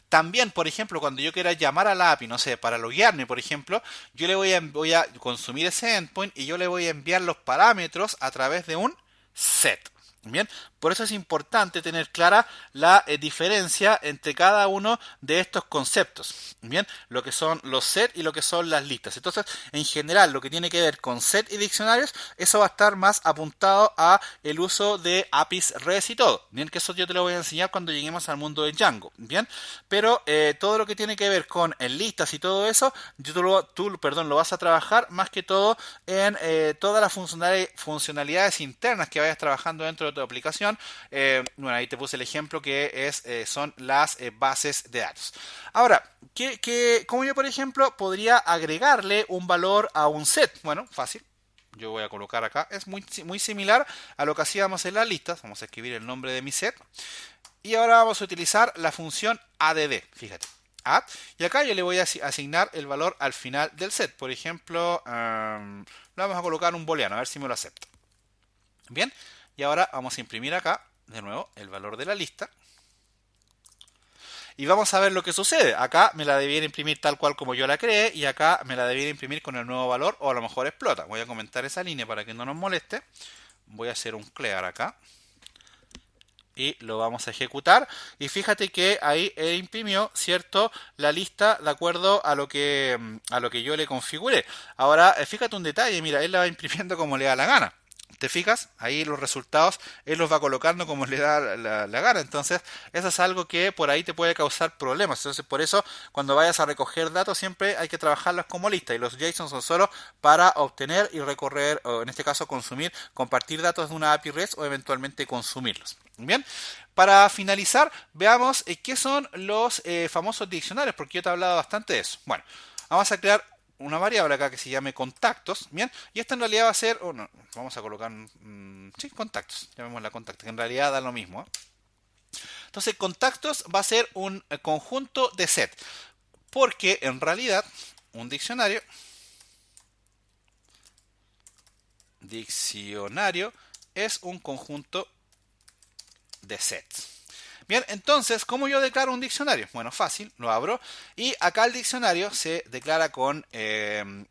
También, por ejemplo, cuando yo quiera llamar a la API, no sé, para loguearme, por ejemplo, yo le voy a consumir ese endpoint y yo le voy a enviar los parámetros a través de un set. Bien, por eso es importante tener clara la diferencia entre cada uno de estos conceptos. Bien, lo que son los sets y lo que son las listas. Entonces, en general, lo que tiene que ver con set y diccionarios, eso va a estar más apuntado a el uso de APIs REST y todo. Bien, que eso yo te lo voy a enseñar cuando lleguemos al mundo de Django. Bien, pero todo lo que tiene que ver con listas y todo eso, tú lo vas a trabajar más que todo en todas las funcionalidades internas que vayas trabajando dentro de tu aplicación. Bueno, ahí te puse el ejemplo que son las bases de datos. Ahora, ¿cómo yo, por ejemplo, podría agregarle un valor a un set? Bueno, fácil. Yo voy a colocar acá. Es muy similar a lo que hacíamos en las listas. Vamos a escribir el nombre de mi set. Y ahora vamos a utilizar la función add. Fíjate. Add. Y acá yo le voy a asignar el valor al final del set. Por ejemplo, le vamos a colocar un booleano. A ver si me lo acepta. Bien. Y ahora vamos a imprimir acá, de nuevo, el valor de la lista. Y vamos a ver lo que sucede. Acá me la debiera imprimir tal cual como yo la creé. Y acá me la debiera imprimir con el nuevo valor. O a lo mejor explota. Voy a comentar esa línea para que no nos moleste. Voy a hacer un clear acá. Y lo vamos a ejecutar. Y fíjate que ahí él imprimió, ¿cierto?, la lista de acuerdo a lo que yo le configuré. Ahora, fíjate un detalle. Mira, él la va imprimiendo como le da la gana. ¿Te fijas? Ahí los resultados él los va colocando como le da la gana. Entonces, eso es algo que por ahí te puede causar problemas. Entonces, por eso, cuando vayas a recoger datos, siempre hay que trabajarlos como lista. Y los JSON son solo para obtener y recorrer, o en este caso, consumir, compartir datos de una API REST o eventualmente consumirlos. Bien, para finalizar, veamos qué son los famosos diccionarios, porque yo te he hablado bastante de eso. Bueno, vamos a crear una variable acá que se llame contactos, ¿bien? Y esta en realidad va a ser, no, vamos a colocar, sí, contactos, llamémosla contactos, que en realidad da lo mismo, ¿eh? Entonces, contactos va a ser un conjunto de set, porque en realidad un diccionario es un conjunto de sets. Bien, entonces, ¿cómo yo declaro un diccionario? Bueno, fácil, lo abro y acá el diccionario se declara con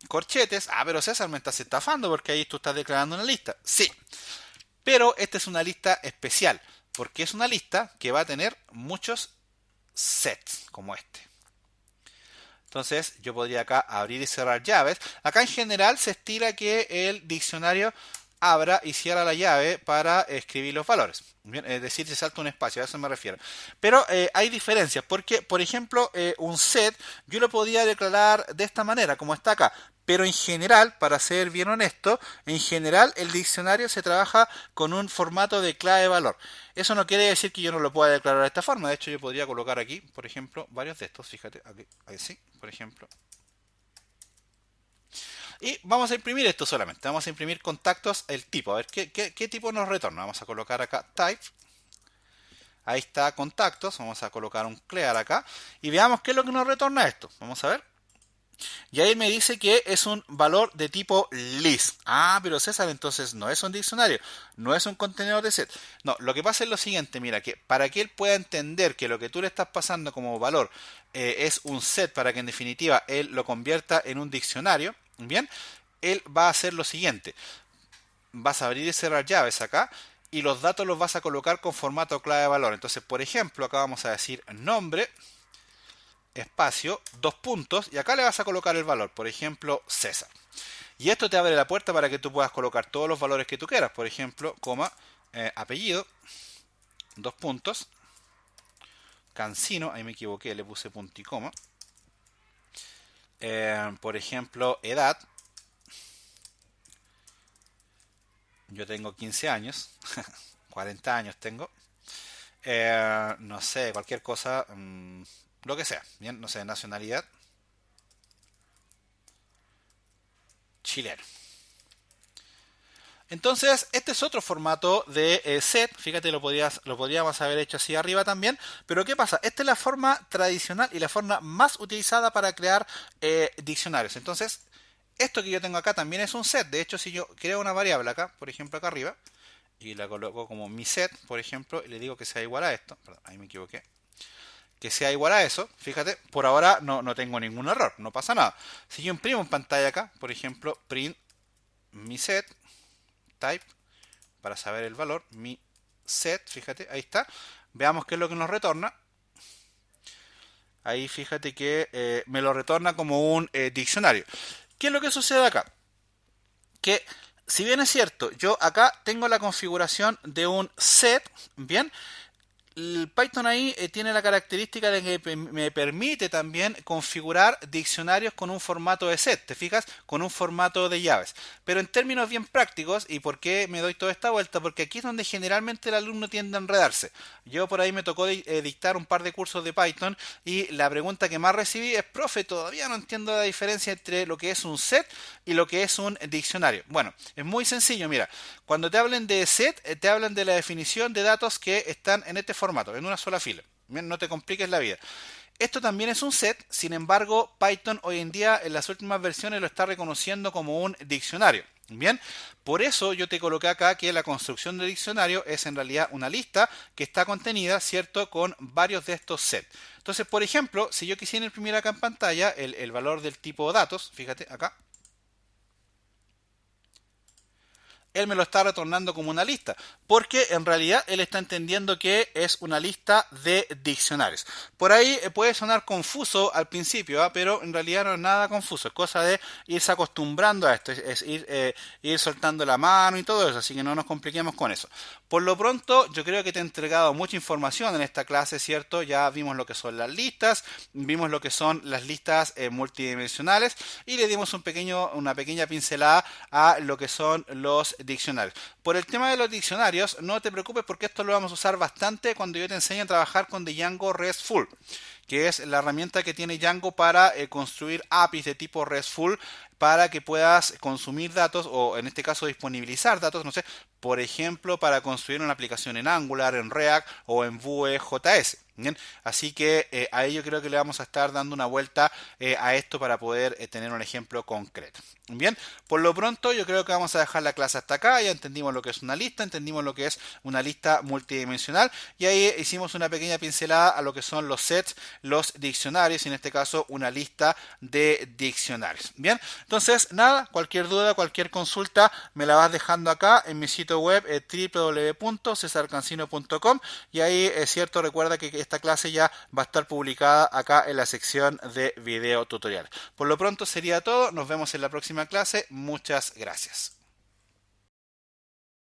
corchetes. Ah, pero César, me estás estafando porque ahí tú estás declarando una lista. Sí, pero esta es una lista especial porque es una lista que va a tener muchos sets como este. Entonces, yo podría acá abrir y cerrar llaves. Acá en general se estila que el diccionario abra y cierra la llave para escribir los valores. Bien, es decir, se salta un espacio, a eso me refiero. Pero hay diferencias, porque, por ejemplo, un set yo lo podía declarar de esta manera, como está acá. Pero en general, para ser bien honesto, en general el diccionario se trabaja con un formato de clave-valor. Eso no quiere decir que yo no lo pueda declarar de esta forma. De hecho, yo podría colocar aquí, por ejemplo, varios de estos. Fíjate, aquí, así, por ejemplo. Y vamos a imprimir esto solamente. Vamos a imprimir contactos, el tipo. A ver, ¿qué tipo nos retorna? Vamos a colocar acá type. Ahí está contactos. Vamos a colocar un clear acá. Y veamos qué es lo que nos retorna esto. Vamos a ver. Y ahí me dice que es un valor de tipo list. Ah, pero César, entonces no es un diccionario, no es un contenedor de set. No, lo que pasa es lo siguiente, mira, que para que él pueda entender que lo que tú le estás pasando como valor es un set, para que en definitiva él lo convierta en un diccionario, bien, él va a hacer lo siguiente. Vas a abrir y cerrar llaves acá y los datos los vas a colocar con formato clave de valor. Entonces, por ejemplo, acá vamos a decir nombre, espacio, dos puntos, y acá le vas a colocar el valor, por ejemplo, César. Y esto te abre la puerta para que tú puedas colocar todos los valores que tú quieras, por ejemplo, coma, apellido, dos puntos, Cancino, ahí me equivoqué, le puse punto y coma, por ejemplo, edad, yo tengo 15 años, 40 años tengo, no sé, cualquier cosa, lo que sea, bien, no sé, nacionalidad, chileno. Entonces, este es otro formato de set. Fíjate, lo podríamos haber hecho así arriba también. Pero ¿qué pasa? Esta es la forma tradicional y la forma más utilizada para crear diccionarios. Entonces, esto que yo tengo acá también es un set. De hecho, si yo creo una variable acá, por ejemplo acá arriba, y la coloco como mi set, por ejemplo, y le digo que sea igual a esto. Perdón, ahí me equivoqué. Que sea igual a eso, fíjate, por ahora no tengo ningún error, no pasa nada. Si yo imprimo en pantalla acá, por ejemplo, print mi set, type, para saber el valor, mi set, fíjate, ahí está. Veamos qué es lo que nos retorna. Ahí fíjate que me lo retorna como un diccionario. ¿Qué es lo que sucede acá? Que si bien es cierto, yo acá tengo la configuración de un set, bien, el Python ahí tiene la característica de que me permite también configurar diccionarios con un formato de set, ¿te fijas? Con un formato de llaves. Pero en términos bien prácticos, ¿y por qué me doy toda esta vuelta? Porque aquí es donde generalmente el alumno tiende a enredarse. Yo por ahí me tocó dictar un par de cursos de Python y la pregunta que más recibí es, profe, todavía no entiendo la diferencia entre lo que es un set y lo que es un diccionario. Bueno, es muy sencillo, mira, cuando te hablen de set, te hablan de la definición de datos que están en este formato, en una sola fila. Bien, no te compliques la vida. Esto también es un set, sin embargo, Python hoy en día en las últimas versiones lo está reconociendo como un diccionario. Bien, por eso yo te coloqué acá que la construcción del diccionario es en realidad una lista que está contenida, ¿cierto?, con varios de estos sets. Entonces, por ejemplo, si yo quisiera imprimir acá en pantalla el valor del tipo datos, fíjate acá, él me lo está retornando como una lista, porque en realidad él está entendiendo que es una lista de diccionarios. Por ahí puede sonar confuso al principio, ¿eh? Pero en realidad no es nada confuso, es cosa de irse acostumbrando a esto, es ir soltando la mano y todo eso, así que no nos compliquemos con eso. Por lo pronto, yo creo que te he entregado mucha información en esta clase, ¿cierto? Ya vimos lo que son las listas, vimos lo que son las listas multidimensionales y le dimos una pequeña pincelada a lo que son los diccionarios. Por el tema de los diccionarios, no te preocupes porque esto lo vamos a usar bastante cuando yo te enseñe a trabajar con Django RESTful, que es la herramienta que tiene Django para construir APIs de tipo RESTful para que puedas consumir datos o en este caso disponibilizar datos, no sé, por ejemplo, para construir una aplicación en Angular, en React o en Vue.js. Bien, así que a ello creo que le vamos a estar dando una vuelta a esto para poder tener un ejemplo concreto. Bien, por lo pronto yo creo que vamos a dejar la clase hasta acá. Ya entendimos lo que es una lista, entendimos lo que es una lista multidimensional y ahí hicimos una pequeña pincelada a lo que son los sets, los diccionarios y en este caso una lista de diccionarios. Bien, entonces nada, cualquier duda, cualquier consulta me la vas dejando acá en mi sitio web www.cesarcancino.com y ahí es cierto, recuerda que esta clase ya va a estar publicada acá en la sección de video tutorial. Por lo pronto sería todo, nos vemos en la próxima clase, muchas gracias.